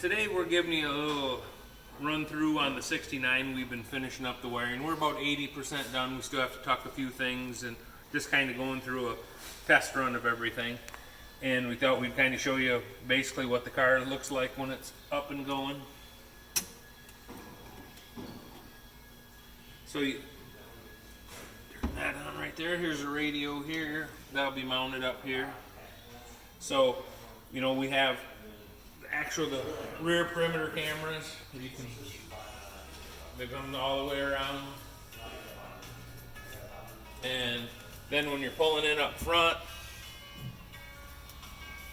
Today we're giving you a little run through on the 69. We've been finishing up the wiring. We're about 80% done. We still have to tuck a few things and just kind of going through a test run of everything. And we thought we'd kind of show you basically what the car looks like when it's up and going. So you turn that on right there. Here's a radio here. That'll be mounted up here. So, you know, we have the rear perimeter cameras. You can, they come all the way around. And then when you're pulling in up front,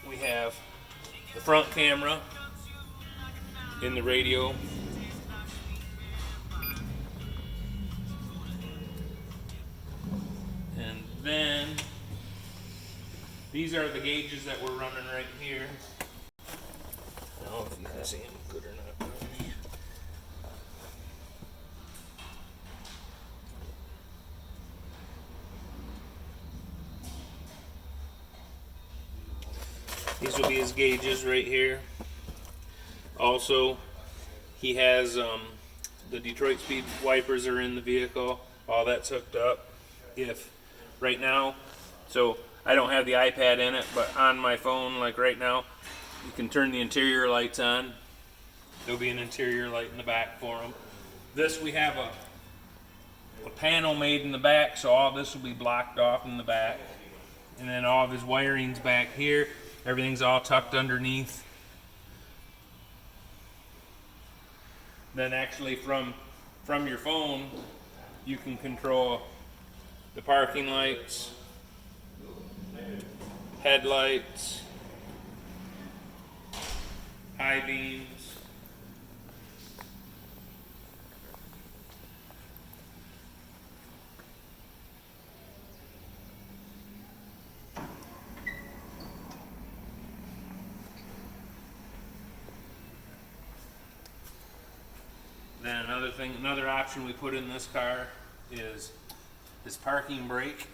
we have the front camera in the radio. And then these are the gauges that we're running right here. I don't know if you can see them good or not. These will be his gauges right here. Also, he has the Detroit speed wipers are in the vehicle. All that's hooked up. If right now, so I don't have the iPad in it, but on my phone, like right now, you can turn the interior lights on. There'll be an interior light in the back for them. This, we have a panel made in the back, so all this will be blocked off in the back. And then all of his wiring's back here. Everything's all tucked underneath. Then actually from your phone, you can control the parking lights, headlights, high beams. Then another option we put in this car is this parking brake.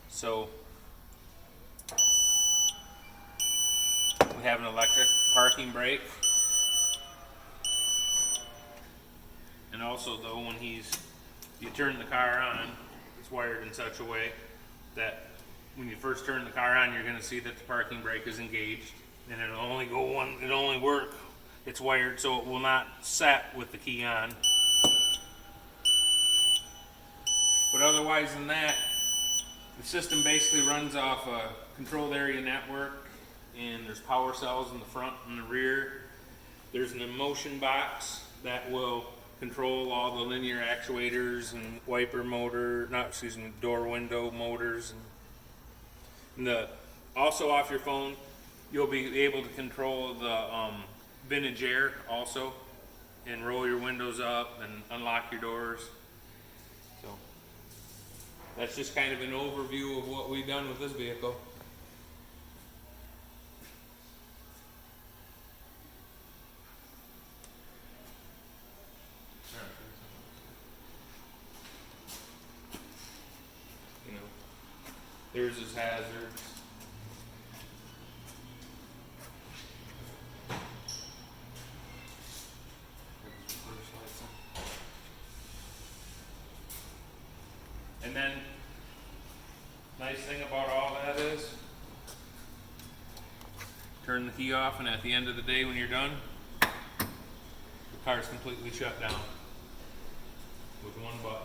So we have an electric parking brake. And also though, when you turn the car on, it's wired in such a way that when you first turn the car on, you're going to see that the parking brake is engaged, and it'll only work. It's wired so it will not set with the key on. But otherwise than that, the system basically runs off a controlled area network, and there's power cells in the front and the rear. There's an emotion box that will control all the linear actuators and door window motors. And also off your phone, you'll be able to control the vintage air also, and roll your windows up and unlock your doors. So that's just kind of an overview of what we've done with this vehicle. You know, there's his hazards. And then, nice thing about all that is, turn the key off, and at the end of the day when you're done, the car is completely shut down with one button.